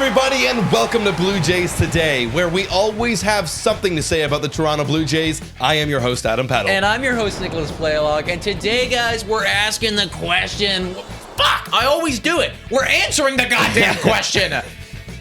everybody, and welcome to Blue Jays Today, where we always have something to say about the Toronto Blue Jays. I am your host, Adam Peddle. And I'm your host, Nicholas Playalog. And today, guys, we're asking the question. Fuck, I always do it. We're answering the goddamn question.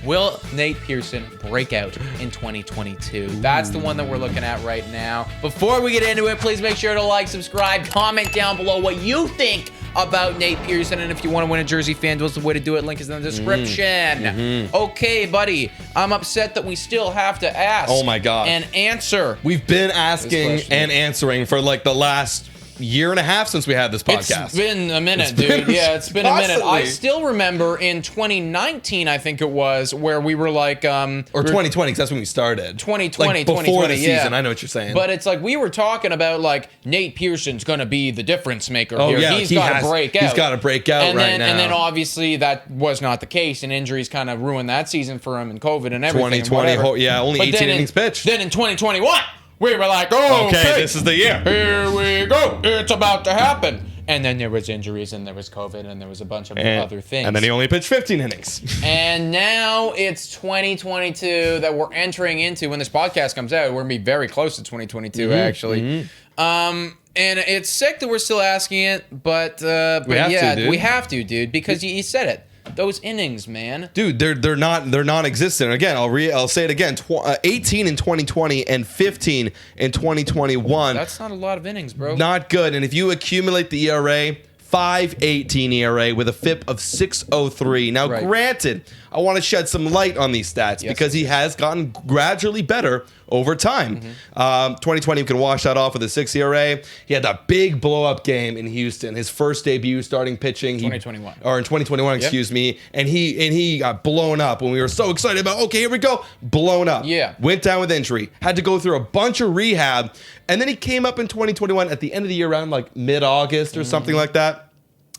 Will Nate Pearson break out in 2022? That's the one that we're looking at right now. Before we get into it, please make sure to like, subscribe, comment down below what you think about Nate Pearson, and if you want to win a jersey, Fan Duel's the way to do it. Link is in the description. Okay, buddy, I'm upset that we still have to ask. Oh my God. And answer. We've been asking and answering for like the last year and a half since we had this podcast. It's been a minute, dude. Yeah, it's been a minute. I still remember in 2019, I think it was, where we were like... or 2020, because that's when we started. 2020, like before 2020, the season, I know what you're saying. But it's like we were talking about like Nate Pearson's going to be the difference maker here. Yeah, he's got to break out. He's got to break out now. And then obviously that was not the case, and injuries kind of ruined that season for him and COVID and everything. 2020, yeah, only 18 innings pitched. Then in 2021... we were like, oh, okay, this is the year. Here we go. It's about to happen. And then there was injuries, and there was COVID, and there was a bunch of other things. And then he only pitched 15 innings. And now it's 2022 that we're entering into. When this podcast comes out, we're going to be very close to 2022, actually. And it's sick that we're still asking it, but we have to, dude, because you said it. Those innings, man. Dude, they're non-existent. Again, I'll say it again. 18 in 2020 and 15 in 2021. That's not a lot of innings, bro. Not good. And if you accumulate the ERA, 5.18 ERA with a FIP of 6.03. Now, granted, I want to shed some light on these stats because he has gotten gradually better over time. 2020, we can wash that off with a 6 ERA. He had that big blow-up game in Houston, his first debut starting pitching. 2021. Or in 2021, excuse me. And he got blown up when we were so excited about, okay, here we go. Blown up. Yeah. Went down with injury. Had to go through a bunch of rehab. And then he came up in 2021 at the end of the year, around like mid-August or something like that.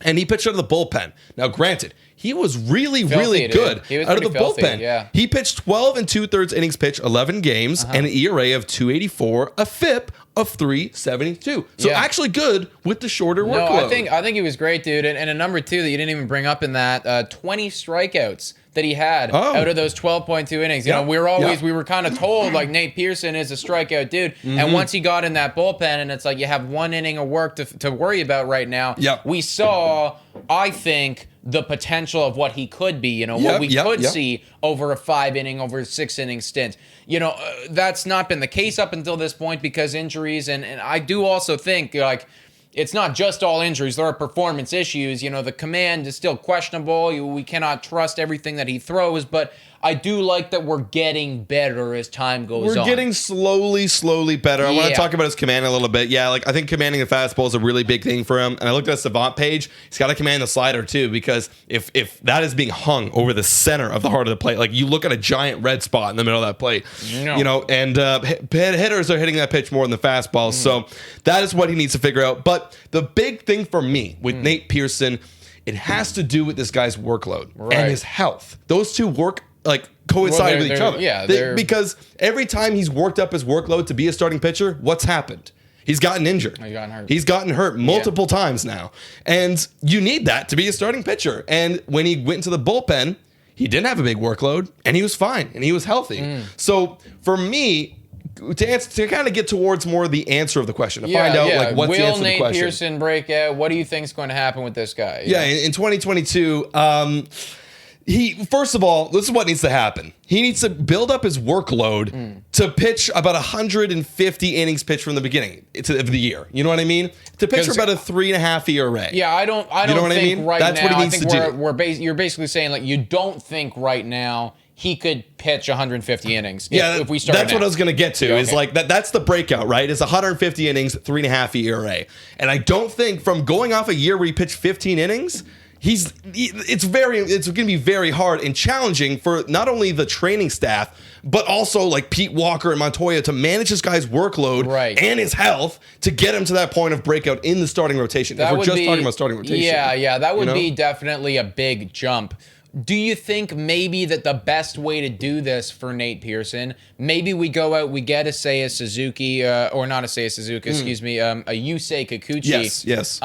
And he pitched out of the bullpen. Now, granted, he was really good out of the bullpen. Yeah. He pitched 12 and 2/3 innings pitched, 11 games, and an ERA of 2.84, a FIP of 3.72. So actually good with the shorter workload. I think he was great, dude. And a number two that you didn't even bring up in that, 20 strikeouts that he had out of those 12.2 innings. You know, we were kind of told like Nate Pearson is a strikeout dude. And once he got in that bullpen, and it's like you have one inning of work to worry about right now. We saw, I think, the potential of what he could be, what we could see over a 5-inning, over a 6-inning stint. That's not been the case up until this point because injuries, and I do also think, like, it's not just all injuries. There are performance issues. The command is still questionable. We cannot trust everything that he throws, but I do like that we're getting better as time goes on. We're getting slowly better. I want to talk about his command a little bit. Yeah, like I think commanding the fastball is a really big thing for him. And I looked at his Savant page. He's got to command the slider too, because if that is being hung over the center of the heart of the plate, like you look at a giant red spot in the middle of that plate, and hitters are hitting that pitch more than the fastball. So that is what he needs to figure out. But the big thing for me with Nate Pearson, it has to do with this guy's workload and his health. Those two coincide with each other. Yeah, because every time he's worked up his workload to be a starting pitcher, what's happened? He's gotten injured. He's gotten hurt multiple times now. And you need that to be a starting pitcher. And when he went into the bullpen, he didn't have a big workload, and he was fine, and he was healthy. So for me, to kind of get towards more the answer of the question, to find out what's the answer to the question. Will Nate Pearson break out? What do you think is going to happen with this guy? In 2022, first of all, this is what needs to happen. He needs to build up his workload to pitch about 150 innings pitched from the beginning of the year. You know what I mean? To pitch for about a 3.5 ERA. Yeah, I don't you know what think I mean? right That's now. what he needs to do. You're basically saying like you don't think right now he could pitch 150 innings. If we start. That's what I was going to get to. Is like that's the breakout, right? It's 150 innings, 3.5 ERA, and I don't think from going off a year where he pitched 15 innings. It's going to be very hard and challenging for not only the training staff, but also like Pete Walker and Montoya to manage this guy's workload and his health to get him to that point of breakout in the starting rotation. If we're just talking about starting rotation. Yeah, that would be definitely a big jump. Do you think maybe that the best way to do this for Nate Pearson, maybe we go out, we get a Seiya Suzuki, or not a Seiya Suzuki, excuse me, a Yusei Kikuchi. Yes.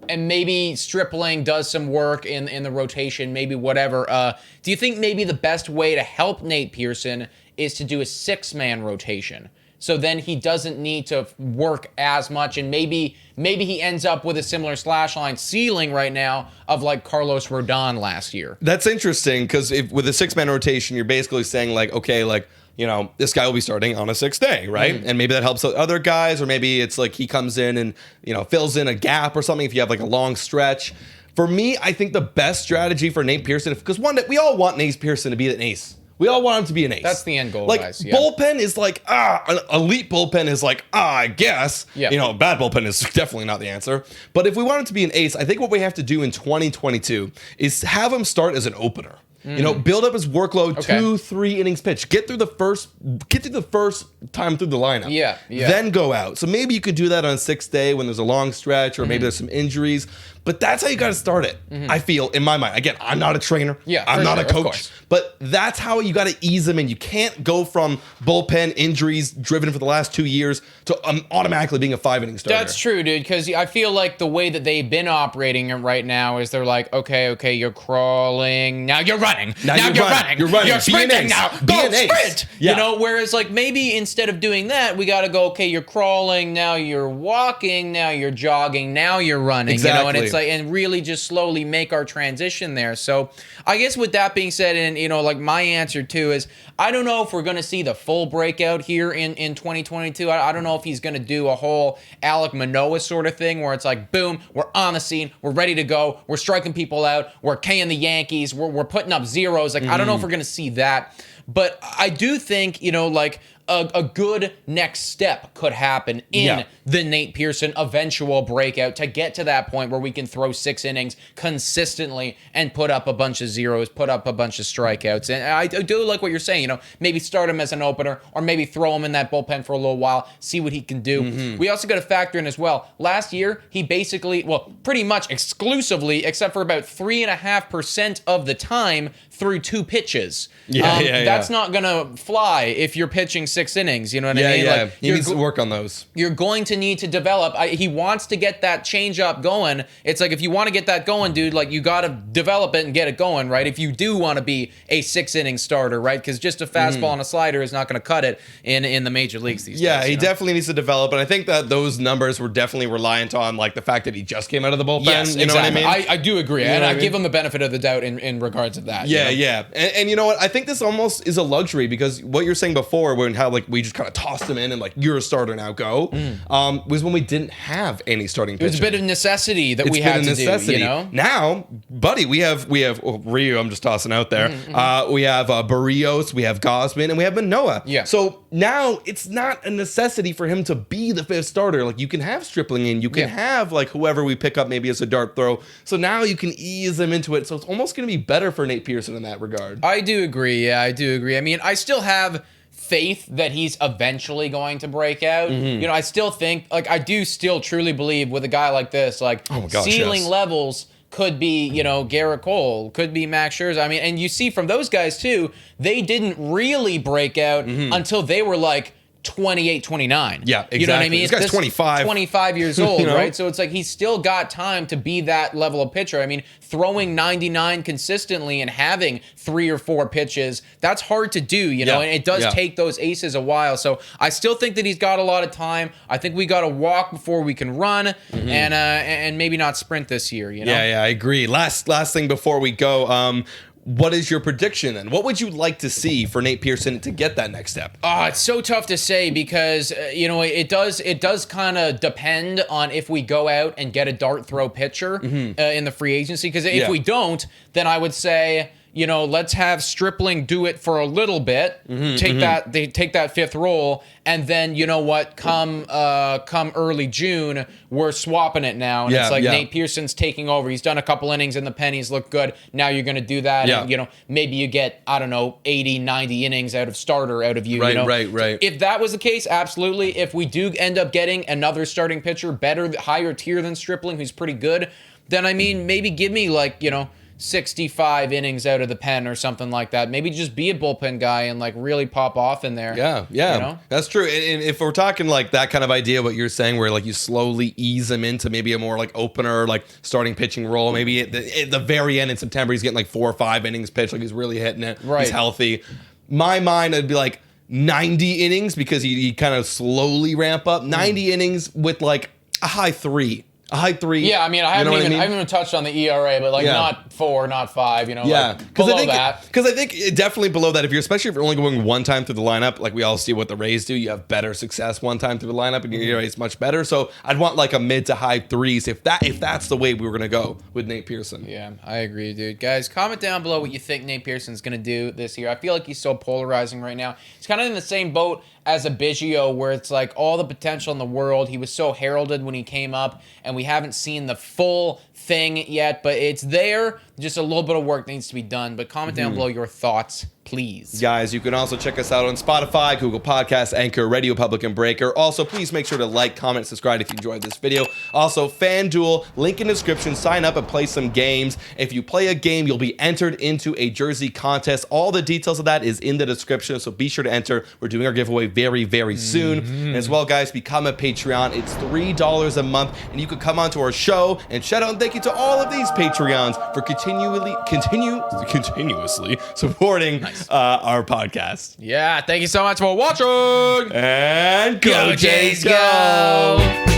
and maybe Stripling does some work in the rotation, maybe whatever. Do you think maybe the best way to help Nate Pearson is to do a 6-man rotation? So then he doesn't need to work as much, and maybe he ends up with a similar slash line ceiling right now of like Carlos Rodon last year. That's interesting, because with a 6-man rotation, you're basically saying like, okay, like, you know, this guy will be starting on a 6th day, right? And maybe that helps out other guys, or maybe it's like he comes in and, you know, fills in a gap or something if you have like a long stretch. For me, I think the best strategy for Nate Pearson, because one, we all want Nate Pearson to be an ace. We all want him to be an ace. That's the end goal, like, guys. Yeah. Bullpen is like, an elite bullpen is like, I guess. Yeah. You know, bad bullpen is definitely not the answer. But if we want him to be an ace, I think what we have to do in 2022 is have him start as an opener. You know, build up his workload, 2-3 innings pitch. Get through the first time through the lineup. Yeah. Then go out. So maybe you could do that on 6th day when there's a long stretch, or maybe there's some injuries. But that's how you got to start it, I feel, in my mind. Again, I'm not a trainer. Yeah, I'm not a of coach. course. But that's how you got to ease them in. You can't go from bullpen injuries driven for the last 2 years to automatically being a 5-inning starter. That's true, dude, because I feel like the way that they've been operating it right now is they're like, okay, you're crawling, now you're running. Now you're running. You're sprinting now. Go, sprint! Yeah. You know, whereas like maybe instead of doing that, we got to go, okay, you're crawling, now you're walking, now you're jogging, now you're running. Exactly. You know, and it's like, and really just slowly make our transition there. So I guess with that being said, and you know, like my answer too is, I don't know if we're going to see the full breakout here in 2022. I don't know if he's going to do a whole Alek Manoah sort of thing where it's like, boom, we're on the scene, we're ready to go, we're striking people out, we're K-ing the Yankees, we're putting up zeros. Like, I don't know if we're going to see that. But I do think, you know, like a good next step could happen in the Nate Pearson eventual breakout to get to that point where we can throw 6 innings consistently and put up a bunch of zeros, put up a bunch of strikeouts. And I do like what you're saying, you know, maybe start him as an opener or maybe throw him in that bullpen for a little while, see what he can do. We also got to factor in as well, last year, he basically, well, pretty much exclusively, except for about 3.5% of the time, threw 2 pitches. That's not going to fly if you're pitching 6 innings. You know what I mean? Yeah, like, he needs to work on those. You're going to need to develop. He wants to get that change up going. It's like, if you want to get that going, dude, like you got to develop it and get it going, right? If you do want to be a 6-inning starter, right? Because just a fastball and a slider is not going to cut it in the major leagues these days. Yeah, he definitely needs to develop. And I think that those numbers were definitely reliant on like the fact that he just came out of the bullpen. Yes, you know exactly. what I mean? I do agree. You know and what I I give mean? him the benefit of the doubt in regards of that. Yeah, you know? yeah. And you know what? I think this almost is a luxury, because what you're saying before, when how like we just kind of tossed him in and like, you're a starter now, go, was when we didn't have any starting pitching. It was a bit of necessity that we had to do, you know? Now, buddy, we have Ryu, I'm just tossing out there. We have Barrios, we have Gausman, and we have Manoah. Yeah. So now it's not a necessity for him to be the 5th starter. Like, you can have Stripling in, you can have like whoever we pick up maybe as a dart throw. So now you can ease them into it. So it's almost going to be better for Nate Pearson in that regard. I do agree. Yeah, I do agree. I mean, I still have faith that he's eventually going to break out. You know, I still think, like, I do still truly believe with a guy like this, like, ceiling levels could be, you know, Garrett Cole, could be Max Scherzer. I mean, and you see from those guys too, they didn't really break out until they were like 28, 29. Yeah, exactly. You know what I mean? This guy's 25. 25 years old, You know? right? So it's like he's still got time to be that level of pitcher. I mean, throwing 99 consistently and having 3 or 4 pitches, that's hard to do, you know? And it does take those aces a while. So I still think that he's got a lot of time. I think we got to walk before we can run, and maybe not sprint this year, you know? Yeah, I agree. Last thing before we go, what is your prediction then? What would you like to see for Nate Pearson to get that next step? It's so tough to say because, you know, it does kind of depend on if we go out and get a dart throw pitcher in the free agency. Because if we don't, then I would say, you know, let's have Stripling do it for a little bit, take that 5th role, and then, you know what, come early June, we're swapping it now, and it's like Nate Pearson's taking over. He's done a couple innings in the pen, he's looked good. Now you're going to do that, and, you know, maybe you get, I don't know, 80, 90 innings out of you. Right, you know? right. If that was the case, absolutely. If we do end up getting another starting pitcher, better, higher tier than Stripling, who's pretty good, then, I mean, maybe give me, like, you know, 65 innings out of the pen or something like that. Maybe just be a bullpen guy and like really pop off in there. Yeah, you know? That's true. And if we're talking like that kind of idea, what you're saying, where like you slowly ease him into maybe a more like opener, like starting pitching role. Maybe at the very end in September, he's getting like 4 or 5 innings pitched, like he's really hitting it. Right. He's healthy. My mind, I'd be like 90 innings because he kind of slowly ramp up. 90 innings with like a high 3. A high 3. Yeah, I mean, I haven't even touched on the ERA, but like not 4, not 5, like below that. Because I think definitely below that, especially if you're only going one time through the lineup, like we all see what the Rays do, you have better success one time through the lineup, and your ERA is much better. So I'd want like a mid to high 3s if that's the way we were gonna go with Nate Pearson. Yeah, I agree, dude. Guys, comment down below what you think Nate Pearson's gonna do this year. I feel like he's so polarizing right now. He's kind of in the same boat as a Biggio, where it's like all the potential in the world. He was so heralded when he came up, and we haven't seen the full thing yet, but it's there. Just a little bit of work needs to be done. But comment down below your thoughts, please. Guys, you can also check us out on Spotify, Google Podcasts, Anchor, Radio Public, and Breaker. Also, please make sure to like, comment, subscribe if you enjoyed this video. Also, Fan Duel, link in description. Sign up and play some games. If you play a game, you'll be entered into a jersey contest. All the details of that is in the description, so be sure to enter. We're doing our giveaway very, very soon. And as well, guys, become a Patreon. It's $3 a month, and you can come onto our show and shout out and thank you to all of these Patreons for continuously supporting our podcast. Yeah, thank you so much for watching. And go Jays, go!